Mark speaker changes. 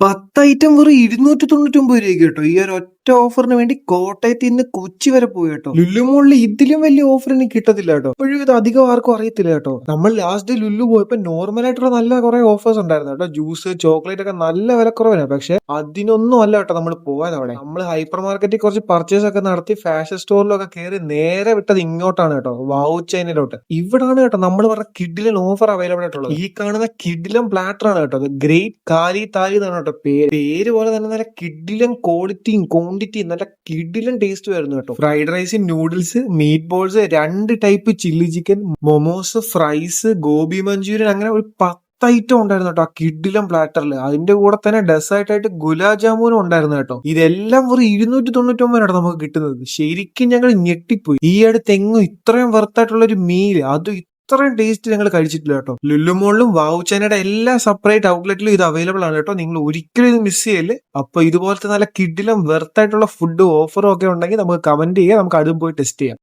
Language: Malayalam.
Speaker 1: 10 ഐറ്റം വെറും 299 രൂപയ്ക്ക് കേട്ടോ. ഈ ഒരു ഒറ്റ ഓഫറിന് വേണ്ടി കോട്ടയത്ത് നിന്ന് കൊച്ചി വരെ പോയി കേട്ടോ. ലുലു മോളിൽ ഇതിലും വലിയ ഓഫർ എനിക്ക് കിട്ടത്തില്ല കേട്ടോ. ഇപ്പോഴും ഇത് അധികം ആർക്കും അറിയത്തില്ല കേട്ടോ. നമ്മൾ ലാസ്റ്റ് ലുലു പോയപ്പോ നോർമൽ ആയിട്ടുള്ള നല്ല കുറെ ഓഫേഴ്സ് ഉണ്ടായിരുന്നു കേട്ടോ. ജ്യൂസ്, ചോക്ലേറ്റ് ഒക്കെ നല്ല വിലക്കുറവിനാണ്. പക്ഷെ അതിനൊന്നും അല്ല കേട്ടോ നമ്മൾ പോയത്. അവിടെ നമ്മൾ ഹൈപ്പർ മാർക്കറ്റിൽ കുറച്ച് പർച്ചേസ് ഒക്കെ നടത്തി ഫാഷൻ സ്റ്റോറിലൊക്കെ കയറി നേരെ വിട്ടത് ഇങ്ങോട്ടാണ് കേട്ടോ, വാവു ചൈനയിലോട്ട്. ഇവിടാണ് കേട്ടോ നമ്മൾ പറഞ്ഞ കിഡിലൻ ഓഫർ അവൈലബിൾ ആയിട്ടുള്ളത്. ഈ കാണുന്ന കിഡിലൻ പ്ലാറ്റർ ആണ് കേട്ടോ. ഗ്രേറ്റ് കാലി താലി എന്നാണ് കേട്ടോ പേര് പോലെ തന്നെ. നല്ല കിഡിലൻ ക്വാളിറ്റിയും ക്വാണ്ടിറ്റിയും നല്ല കിഡിലൻ ടേസ്റ്റ് വരുന്നു കേട്ടോ. Fried rice, noodles, meat balls, 2 type chilli chicken, momos, fries, gobi Manchurian, അങ്ങനെ ഒരു 10 ഐറ്റം ഉണ്ടായിരുന്നു കേട്ടോ ആ കിഡിലൻ പ്ലാറ്ററിൽ. അതിന്റെ കൂടെ തന്നെ ഡെസേർട്ട് ആയിട്ട് ഗുലാബ് ജാമുനും ഉണ്ടായിരുന്നു കേട്ടോ. ഇതെല്ലാം ഒരു 299 നമുക്ക് കിട്ടുന്നത്. ശരിക്കും ഞങ്ങൾ ഞെട്ടിപ്പോയി. ഈ അടുത്ത് എങ്ങും ഇത്രയും വെർത്തായിട്ടുള്ള ഒരു മീൽ, അത് ഇത്രയും ടേസ്റ്റ് ഞങ്ങൾ കഴിച്ചിട്ടില്ല കേട്ടോ. ലുലു മോളിലും വാവു ചൈനയുടെ എല്ലാ സെപ്പറേറ്റ് ഔട്ട്ലെറ്റിലും ഇത് അവൈലബിൾ ആണ് കേട്ടോ. നിങ്ങൾ ഒരിക്കലും ഇത് മിസ് ചെയ്യല്ലേ. അപ്പൊ ഇതുപോലത്തെ നല്ല കിഡിലും വെർത്തായിട്ടുള്ള ഫുഡ് ഓഫറും ഒക്കെ ഉണ്ടെങ്കിൽ നമുക്ക് കമന്റ് ചെയ്യാം. നമുക്ക് അതും പോയി ടെസ്റ്റ് ചെയ്യാം.